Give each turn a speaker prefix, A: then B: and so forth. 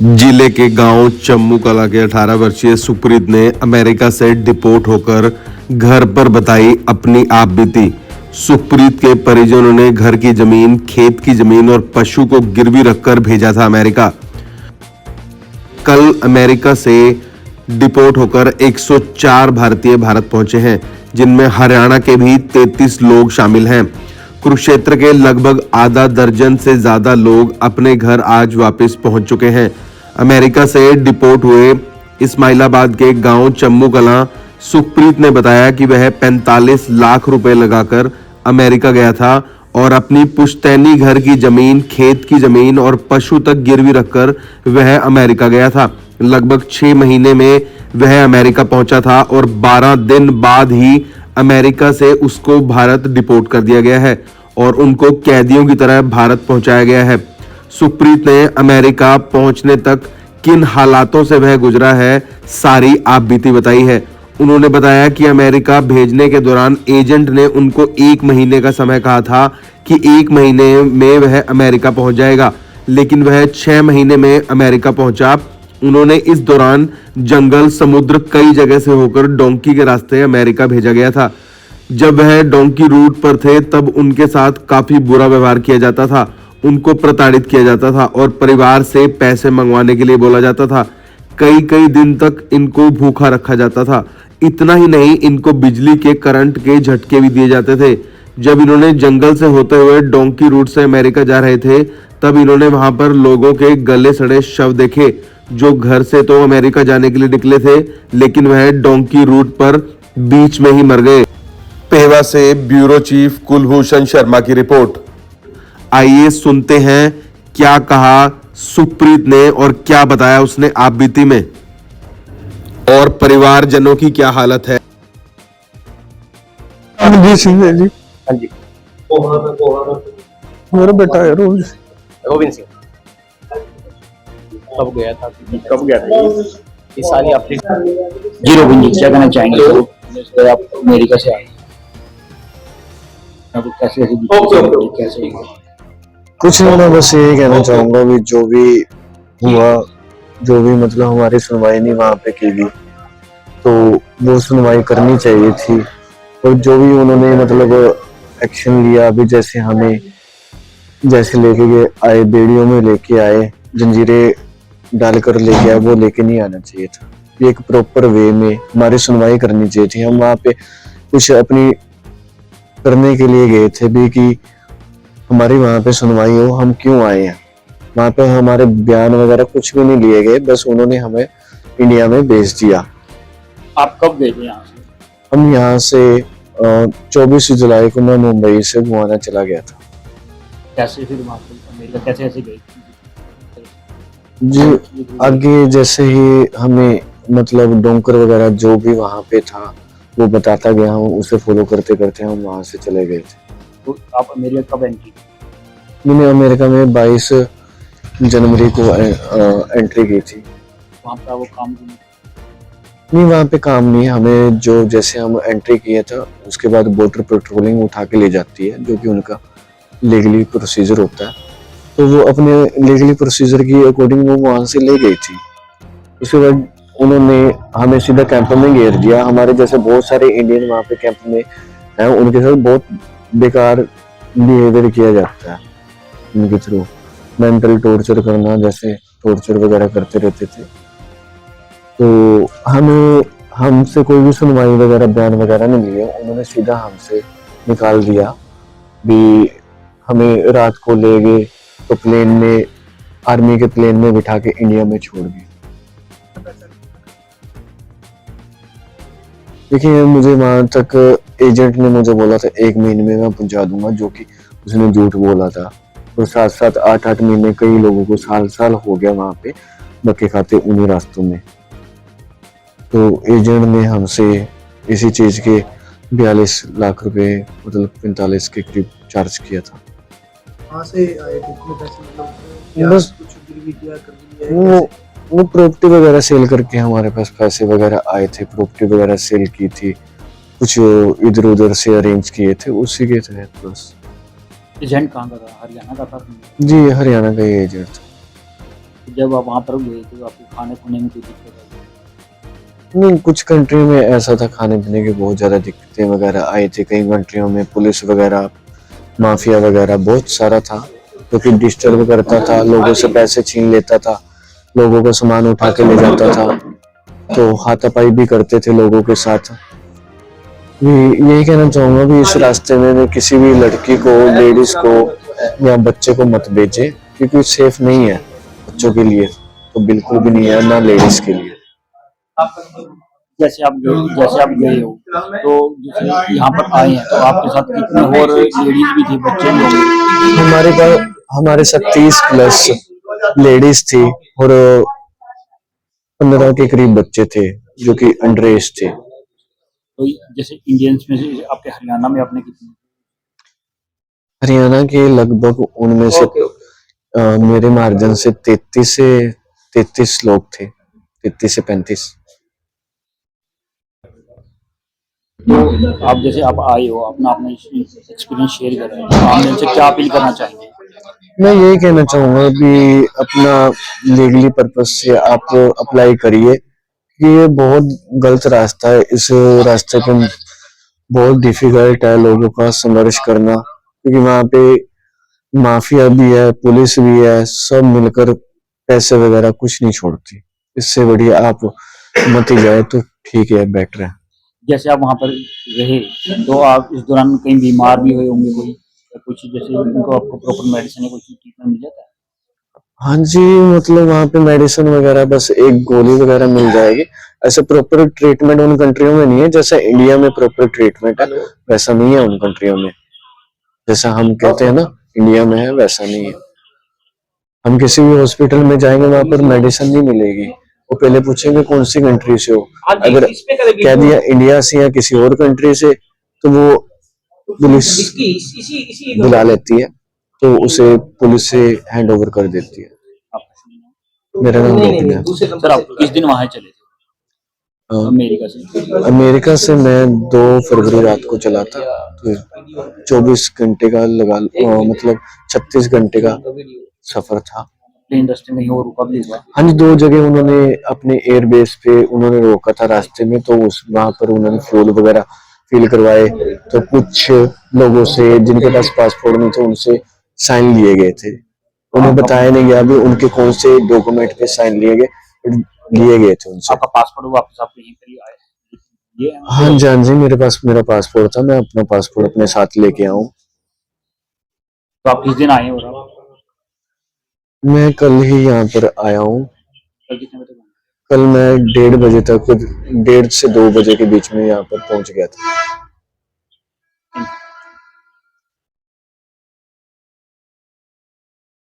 A: जिले के गांव चम्मू कला के 18 वर्षीय सुप्रीत ने अमेरिका से डिपोर्ट होकर घर पर बताई अपनी आप बीती। सुप्रीत के परिजनों ने घर की जमीन, खेत की जमीन और पशु को गिरवी रखकर भेजा था अमेरिका। कल अमेरिका से डिपोर्ट होकर 104 भारतीय भारत पहुंचे हैं, जिनमें हरियाणा के भी 33 लोग शामिल हैं। कुरुक्षेत्र के लगभग आधा दर्जन से ज्यादा लोग अपने घर आज वापस पहुंच चुके हैं। अमेरिका से डिपोर्ट हुए इस्माइलाबाद के गांव चम्मू कलां सुप्रीत ने बताया कि वह 45 लाख रुपए लगाकर अमेरिका गया था और अपनी पुश्तैनी घर की जमीन, खेत की जमीन और पशु तक गिरवी रखकर वह अमेरिका गया था। लगभग 6 महीने में वह अमेरिका पहुंचा था और 12 दिन बाद ही अमेरिका से उसको भारत डिपोर्ट कर दिया गया है और उनको कैदियों की तरह भारत पहुंचाया गया है। सुप्रीत ने अमेरिका पहुंचने तक किन हालातों से वह गुजरा है, सारी आप बीती बताई है। उन्होंने बताया कि अमेरिका भेजने के दौरान एजेंट ने उनको 1 महीने का समय कहा था कि 1 महीने में वह अमेरिका पहुंच जाएगा, लेकिन वह 6 महीने में अमेरिका पहुंचा। उन्होंने इस दौरान जंगल, समुद्र, कई जगह से होकर डोंकी के रास्ते अमेरिका भेजा गया था। जब वह डोंकी रूट पर थे तब उनके साथ काफी बुरा व्यवहार किया जाता था, उनको प्रताड़ित किया जाता था और परिवार से पैसे मंगवाने के लिए बोला जाता था। कई कई दिन तक इनको भूखा रखा जाता था। इतना ही नहीं, इनको बिजली के करंट के झटके भी दिए जाते थे। जब इन्होंने जंगल से होते हुए डोंकी रूट से अमेरिका जा रहे थे तब इन्होंने वहां पर लोगों के गले सड़े शव देखे, जो घर से तो अमेरिका जाने के लिए निकले थे, लेकिन वह डोंकी रूट पर बीच में ही मर गए। पेवा से ब्यूरो चीफ कुलभूषण शर्मा की रिपोर्ट। आइए सुनते हैं क्या कहा सुप्रीत ने और क्या बताया उसने आप बीती में, और परिवारजनों की क्या हालत है।
B: जी सिंह है जी।
C: हाँ जी।
B: मेरा बेटा है रोज।
C: गोविंद सिंह कब गया था? कब गया था? ये सारी आपने जी रोबिन जी क्या कहना चाहेंगे? तो आप अमेरिका से आए, अब कैसे कैसे
B: कुछ नहीं, मैं बस यही कहना चाहूंगा कि जो भी हुआ, जो भी मतलब हमारी सुनवाई नहीं वहाँ पे की गई, तो वो सुनवाई करनी चाहिए थी। और जो भी उन्होंने मतलब एक्शन लिया, अभी जैसे हमें जैसे लेके गए आए, बेड़ियों में लेके आए, जंजीरें डालकर लेके आए, वो लेके नहीं आना चाहिए था। एक प्रॉपर वे में हमारी सुनवाई करनी चाहिए थी। हम वहाँ पे कुछ अपनी करने के लिए गए थे भी कि हमारी वहाँ पे सुनवाई हो, हम क्यों आए हैं। वहाँ पे हमारे बयान वगैरह कुछ भी नहीं लिए गए, बस उन्होंने हमें इंडिया में भेज दिया।
C: आप कब गए थे यहाँ से?
B: हम यहाँ से 24 जुलाई को मैं मुंबई से गुवाना चला गया था।
C: कैसे फिर वहाँ पे अमेरिका कैसे ऐसे गए?
B: जी आगे जैसे ही हमें मतलब डोंकर वगैरह जो भी वहाँ पे था वो बताता गया, हम उसे फॉलो करते करते हम वहाँ से चले गए थे।
C: तो आप अमेरिका कब एंट्री?
B: मैंने अमेरिका में 22 जनवरी को एंट्री की थी।
C: वहाँ पर वो काम
B: नहीं, वहाँ पे काम नहीं है हमें। जो जैसे हम एंट्री किया था उसके बाद बॉर्डर पेट्रोलिंग उठा के ले जाती है, जो कि उनका लीगली प्रोसीजर होता है। तो वो अपने लीगली प्रोसीजर की अकॉर्डिंग वो वहाँ से ले गई थी। उसके बाद उन्होंने हमें सीधा कैंप में घेर दिया। हमारे जैसे बहुत सारे इंडियन वहाँ पे कैंप में हैं, उनके साथ बहुत बेकार बिहेवियर किया जाता है। उनके थ्रू मेंटल टॉर्चर करना, जैसे टॉर्चर वगैरह करते रहते थे। तो हमें हमसे कोई भी सुनवाई वगैरह, बयान वगैरह नहीं लिया। उन्होंने सीधा हमसे निकाल दिया भी। हमें रात को ले गए तो प्लेन में, आर्मी के प्लेन में बिठा के इंडिया में छोड़ दिए। देखिए, मुझे वहां तक एजेंट ने मुझे बोला था 1 महीने में मैं पहुंचा दूंगा, जो कि उसने झूठ बोला था। और 7-7, 8-8 महीने कई लोगों को साल हो गया वहां पे धक्के खाते उन्हीं रास्तों में। तो एजेंट ने हमसे इसी चीज के 42 लाख रुपए, मतलब 45 के करीब चार्ज किया था।
D: कहाँ से आए थे इतने पैसे? मतलब
B: बस
D: कुछ गिरवी दिया कर दी है?
B: वो प्रॉपर्टी वगैरह सेल करके हमारे पास पैसे वगैरह आए थे। प्रॉपर्टी वगैरह सेल की थी, कुछ इधर उधर से अरेंज किए थे, उसी के तहत बस।
C: एजेंट कहाँ का था? हरियाणा का था?
B: जी हरियाणा का ही एजेंट था।
C: तो जब आप वहाँ पर गए थे तो आपको खाने खुने में कोई दिक्कत आई?
B: नहीं, कुछ कंट्रियों में ऐसा था, खाने पीने की बहुत ज़्यादा दिक्कतें वगैरह आई थी। कई कंट्रियों में पुलिस वगैरह, माफिया वगैरह बहुत सारा था, जो कि डिस्टर्ब करता था, लोगों से पैसे छीन लेता था, लोगों का सामान उठा के ले जाता था, तो हाथापाई भी करते थे लोगों के साथ। भी यही कहना चाहूंगा भी इस रास्ते में मैं किसी भी लड़की को, लेडीज को या बच्चे को मत भेजे, क्योंकि सेफ नहीं है बच्चों के लिए, तो बिल्कुल भी नहीं है, ना लेडीज के लिए।
C: जैसे आप गए हो तो जैसे यहाँ पर आए हैं तो आपके साथ कितने और लेडीज भी थे, बच्चे भी होंगे?
B: हमारे साथ 30+ लेडीज थी और 15 के करीब बच्चे थे जो कि अंडर एज थे।
C: तो जैसे इंडियंस में से आपके हरियाणा में आपने कितने?
B: हरियाणा के लगभग उनमें से मेरे मार्जिन से 33 लोग थे, 33 से 35।
C: तो आप जैसे आप आए हो अपना अपना एक्सपीरियंस शेयर कर रहे हैं, तो आप इनसे क्या अपील करना चाहेंगे?
B: मैं यही कहना चाहूंगा कि अपना लीगली पर्पज से आप अप्लाई करिए, कि ये बहुत गलत रास्ता है। इस रास्ते पे बहुत डिफिकल्ट है लोगों का संघर्ष करना, क्योंकि वहाँ पे माफिया भी है, पुलिस भी है, सब मिलकर पैसे वगैरह कुछ नहीं छोड़ती। इससे बढ़िया आप मत ही जाए तो ठीक है, बेटर है।
C: जैसे आप वहाँ पर रहे तो आप इस दौरान कहीं बीमार भी हुए होंगे कोई या कुछ, जैसे उनको आपको प्रॉपर मेडिसिन या कुछ ट्रीटमेंट मिल जाता है?
B: हाँ जी, मतलब वहाँ पे मेडिसिन वगैरह बस एक गोली वगैरह मिल जाएगी। ऐसे प्रॉपर ट्रीटमेंट उन कंट्रियों में नहीं है, जैसा इंडिया में प्रॉपर ट्रीटमेंट है वैसा नहीं है उन कंट्रियों में। जैसा हम कहते हैं ना इंडिया में है, वैसा नहीं है। हम किसी भी हॉस्पिटल में जाएंगे वहां पर मेडिसिन नहीं मिलेगी, वो पहले पूछेंगे कौन सी कंट्री से हो। अगर कह दिया इंडिया से या किसी और कंट्री से, तो वो पुलिस बुला लेती है, तो उसे पुलिस से हैंड ओवर कर देती है। मेरा नाम गोपी है।
C: सर आप किस दिन वहाँ चले थे अमेरिका से?
B: अमेरिका से मैं 2 फरवरी रात को चला था, तो 24 घंटे का मतलब 36 घंटे का सफर था।
C: प्लेन रास्ते में ही और रुका भी हुआ?
B: हाँ जी, 2 जगह उन्होंने अपने एयरबेस पे उन्होंने रोका था रास्ते में, तो उस वहां पर उन्होंने फ्यूल वगैरह फिल करवाए। तो कुछ लोगों से जिनके पास पासपोर्ट नहीं थे उनसे साइन लिए गए थे। उन्हें बताया नहीं गया भी उनके कौन से डॉक्यूमेंट पे साइन लिए गए थे उनसे।
C: आपका पासपोर्ट वापस आप यहीं पर ही आए? ये
B: हाँ जी, हाँ जी, मेरा पासपोर्ट था, मैं अपना पासपोर्ट अपने साथ लेके आऊँ।
C: तो आप किस दिन आए और आप
B: मैं कल ही यहाँ पर आया हूँ।
C: कल कितने बजे आए?
B: कल मैं 1:30 बजे तक, 1:30 से 2 बजे के बीच में यहाँ पर पहुंच गया था।